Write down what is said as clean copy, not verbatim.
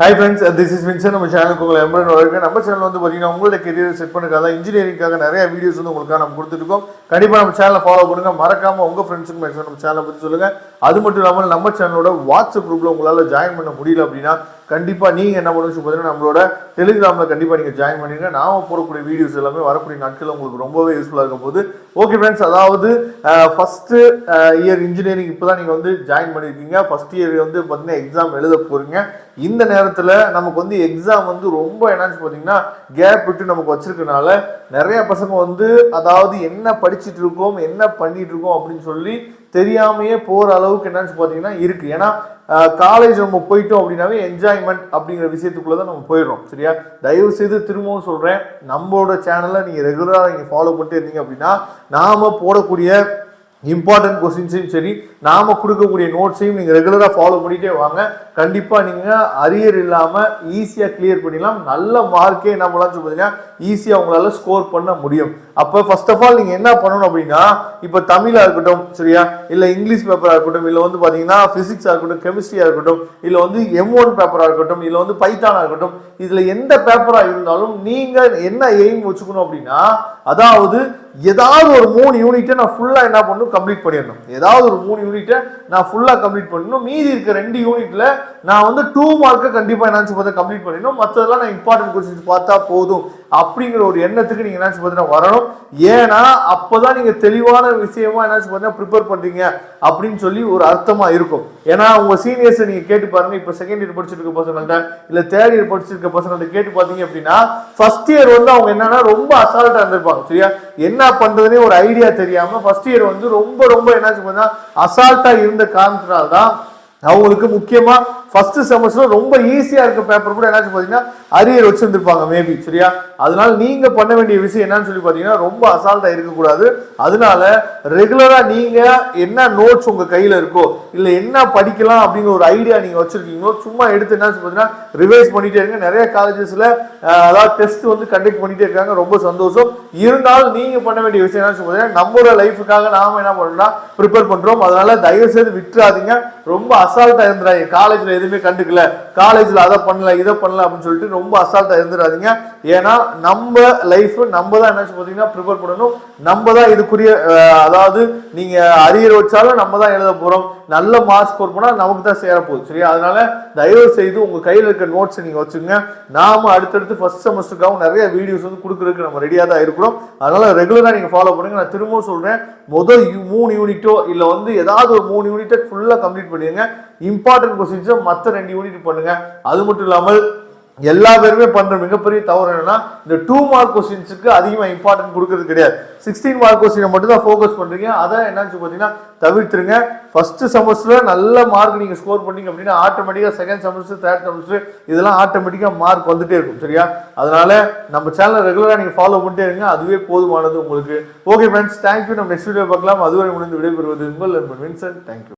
Hi friends, this is Vincent. நம்ம சேனலுக்கு உங்களை எம்பரன் வரவேற்கிறேன். நம்ம சேனல் வந்து பாத்தீங்கன்னா உங்களோட கெரியர் செட் பண்ணுறதுக்காக இன்ஜினியரிங்காக நிறைய வீடியோஸ் வந்து உங்களுக்கு நம்ம கொடுத்துருக்கோம். கண்டிப்பா நம்ம சேனலை ஃபாலோ பண்ணுங்க. மறக்காம உங்க ஃப்ரெண்ட்ஸுக்கு மேக்ஸிமம் நம்ம சேனலை பத்தி சொல்லுங்க. அது மட்டும் இல்லாமல் நம்ம சேனலோட வாட்ஸ்அப் குரூப்ல உங்களால ஜாயின் பண்ண முடியல அப்படின்னா கண்டிப்பா நீங்க என்ன பண்ணுன்னு பார்த்தீங்கன்னா நம்மளோட டெலிகிராம்ல கண்டிப்பா நீங்க ஜாயின் பண்ணிருங்க. நாம போடக்கூடிய வீடியோஸ் எல்லாமே வரக்கூடிய நாட்கள் உங்களுக்கு ரொம்பவே யூஸ்ஃபுல்லா இருக்கும் போது ஓகே ஃப்ரெண்ட்ஸ், அதாவது ஃபர்ஸ்ட் இயர் இன்ஜினியரிங் இப்பதான் நீங்க வந்து ஜாயின் பண்ணிருக்கீங்க. ஃபர்ஸ்ட் இயர் வந்து பாத்தீங்கன்னா எக்ஸாம் எழுத போறீங்க. இந்த நேரத்துல நமக்கு வந்து எக்ஸாம் வந்து ரொம்ப என்னன்னு பாத்தீங்கன்னா கேப் விட்டு நமக்கு வச்சிருக்கனால நிறைய பசங்க வந்து அதாவது என்ன படிச்சுட்டு இருக்கோம் என்ன பண்ணிட்டு இருக்கோம் அப்படின்னு சொல்லி தெரியாமையே போற அளவுக்கு என்னன்னு பாத்தீங்கன்னா இருக்கு. ஏன்னா காலேஜ் நம்ம போயிட்டோம் அப்படின்னாவே என்ஜாய்மெண்ட் அப்படிங்கிற விஷயத்துக்குள்ளதான் நம்ம போயிடுறோம். சரியா, தயவு செய்து திரும்பவும் சொல்றேன், நம்மளோட சேனலை நீங்க ரெகுலரா நீங்க ஃபாலோ பண்ணிட்டு இருந்தீங்க அப்படின்னா நாம போடக்கூடிய இம்பார்ட்டன்ட் கொஸ்டின்ஸையும் சரி நாம கொடுக்கக்கூடிய நோட்ஸையும் நீங்க ரெகுலரா ஃபாலோ பண்ணிட்டே வாங்க. கண்டிப்பா நீங்க அரியர் இல்லாம ஈஸியா கிளியர் பண்ணிடலாம். நல்ல மார்க்கே என்ன பண்ணலாம் பார்த்தீங்கன்னா ஈஸியா உங்களால ஸ்கோர் பண்ண முடியும். அப்ப ஃபர்ஸ்ட் ஆஃப் ஆல் நீங்க என்ன பண்ணணும் அப்படின்னா, இப்ப தமிழா இருக்கட்டும், சரியா, இல்ல இங்கிலீஷ் பேப்பரா இருக்கட்டும், இல்ல வந்து பாத்தீங்கன்னா பிசிக்ஸா இருக்கட்டும், கெமிஸ்ட்ரியா இருக்கட்டும், இல்ல வந்து M1 பேப்பரா இருக்கட்டும், இல்ல வந்து பைத்தானா இருக்கட்டும், இதுல எந்த பேப்பரா இருந்தாலும் நீங்க என்ன எய்ம் வச்சுக்கணும் அப்படின்னா, அதாவது ஏதாவது ஒரு 3 யூனிட்டை நான் ஃபுல்லா என்ன பண்ணணும் கம்ப்ளீட் பண்ணிடணும். ஏதாவது ஒரு 3 யூனிட்டை நான் ஃபுல்லா கம்ப்ளீட் பண்ணணும். மீதி இருக்க 2 யூனிட்ல நான் வந்து 2 மார்க்கை கண்டிப்பா என்னாச்சு பார்த்தா கம்ப்ளீட் பண்ணிடணும். மற்றதெல்லாம் நான் இம்பார்ட்டன்ட் கொஸ்டின்ஸ் பார்த்தா போதும் அப்படிங்கிற ஒரு எண்ணத்துக்கு நீங்க என்னாச்சு பார்த்தீங்கன்னா வரணும். ஏன்னா அப்பதான் நீங்க தெளிவான விஷயமா என்னாச்சு பார்த்தீங்கன்னா ப்ரிப்பேர் பண்றீங்க அப்படின்னு சொல்லி ஒரு அர்த்தமா இருக்கும். ஏன்னா உங்க சீனியர்ஸ் நீங்க கேட்டு பாருங்க. இப்ப செகண்ட் இயர் படிச்சிட்டு இருக்க பசங்கள்ட்ட இல்ல தேர்ட் இயர் படிச்சிருக்க பசங்கள்ட்ட கேட்டு பாத்தீங்க அப்படின்னா ஃபர்ஸ்ட் இயர் வந்து அவங்க என்னன்னா ரொம்ப அசால்ட்டா இருந்திருப்பாங்க. சரியா, என்ன பண்றதுனே ஒரு ஐடியா தெரியாம ஃபர்ஸ்ட் இயர் வந்து ரொம்ப ரொம்ப என்னாச்சு பார்த்தீங்கன்னா அசால்ட்டா இருந்த காரணத்தினால்தான் அவங்களுக்கு முக்கியமா ஃபர்ஸ்ட் செமஸ்டர் ரொம்ப ஈஸியா இருக்க பேப்பர் கூட என்னாச்சு பாத்தீங்கன்னா அரியர் வச்சிருந்திருப்பாங்க மேபி. சரியா, அதனால நீங்க பண்ண வேண்டிய விஷயம் என்னன்னு சொல்லி பாத்தீங்கன்னா ரொம்ப அசால்ட்டா இருக்கக்கூடாது. அதனால ரெகுலரா நீங்க என்ன நோட்ஸ் உங்க கையில இருக்கோ இல்ல என்ன படிக்கலாம் அப்படிங்கிற ஒரு ஐடியா நீங்க வச்சிருக்கீங்களோ சும்மா எடுத்து என்னாச்சு பாத்தீங்கன்னா ரிவைஸ் பண்ணிட்டே இருங்க. நிறைய காலேஜஸ்ல அதாவது டெஸ்ட் வந்து கண்டக்ட் பண்ணிட்டே இருக்காங்க, ரொம்ப சந்தோஷம். இருந்தாலும் நீங்க பண்ண வேண்டிய விஷயம் என்னன்னு பாத்தீங்கன்னா நம்மளோட லைஃபுக்காக நாம என்ன பண்ணோம்னா ப்ரிப்பேர் பண்றோம். அதனால தயவு செய்து விட்டுறாதீங்க. ரொம்ப அசால்ட்டா இருந்துறாங்க. காலேஜ்ல எதுவுமே கண்டுக்கல, காலேஜ்ல அதை பண்ணல இதை பண்ணல அப்படின்னு சொல்லிட்டு ரொம்ப அசால்ட்டா இருந்துடாதீங்க. ஏன்னா நம்ம லைஃப் நம்ம தான் என்ன பாத்தீங்கன்னா ப்ரிப்பேர் பண்ணணும். நம்ம தான் இதுக்குரிய அதாவது நீங்க அரியர் வச்சாலும் நம்ம தான் எழுத போறோம். நல்ல மார்க் ஸ்கோர் பண்ணா நமக்கு தான் சேர போகுது. சரியா, அதனால தயவு செய்து உங்க கையில இருக்க நோட்ஸ் நீங்க வச்சுங்க. நாம அடுத்தடுத்து ஃபர்ஸ்ட் செமஸ்டருக்காகவும் நிறைய வீடியோஸ் வந்து கொடுக்கறதுக்கு நம்ம ரெடியா தான் இருக்கிறோம். அதனால ரெகுலரா நீங்க ஃபாலோ பண்ணுங்க. நான் திரும்பவும் சொல்றேன், முதல் 3 யூனிட்டோ இல்ல வந்து ஏதாவது ஒரு 3 யூனிட்டை ஃபுல்லா கம்ப்ளீட் பண்ணிடுங்க. இம்பார்ட்டன்ட் கொஸ்டின்ஸை மற்ற 2 யூனிட் பண்ணுங்க. அது மட்டும் இல்லாமல் எல்லா பேருமே பண்ற மிகப்பெரிய தவறு என்னன்னா இந்த 2 மார்க் கொஸ்டின்ஸுக்கு அதிகமா இம்பார்ட்டன்ட் கொடுக்கறது கிடையாது. 16 மார்க் கொஸ்டினை மட்டும் தான் ஃபோக்கஸ் பண்றீங்க. அதை என்னன்னு பாத்தீங்கன்னா தவிர்த்துருங்க. ஃபர்ஸ்ட் செமஸ்டர்ல நல்ல மார்க் நீங்க ஸ்கோர் பண்ணீங்க அப்படின்னா ஆட்டோமேட்டிக்கா செகண்ட் செமஸ்டர் தேர்ட் செமஸ்டர் இதெல்லாம் ஆட்டோமேட்டிக்கா மார்க் வந்துட்டே இருக்கும். சரியா, அதனால நம்ம சேனலை ரெகுலரா நீங்க ஃபாலோ பண்ணிட்டே இருங்க. அதுவே போதுமானது உங்களுக்கு. Okay friends, thank you. நம்ம நெக்ஸ்ட் வீடியோ பார்க்கலாம். அதுவரை முடிந்து விடைபெறுவது உங்கள் நண்பன் வின்சென்ட். தேங்க்யூ.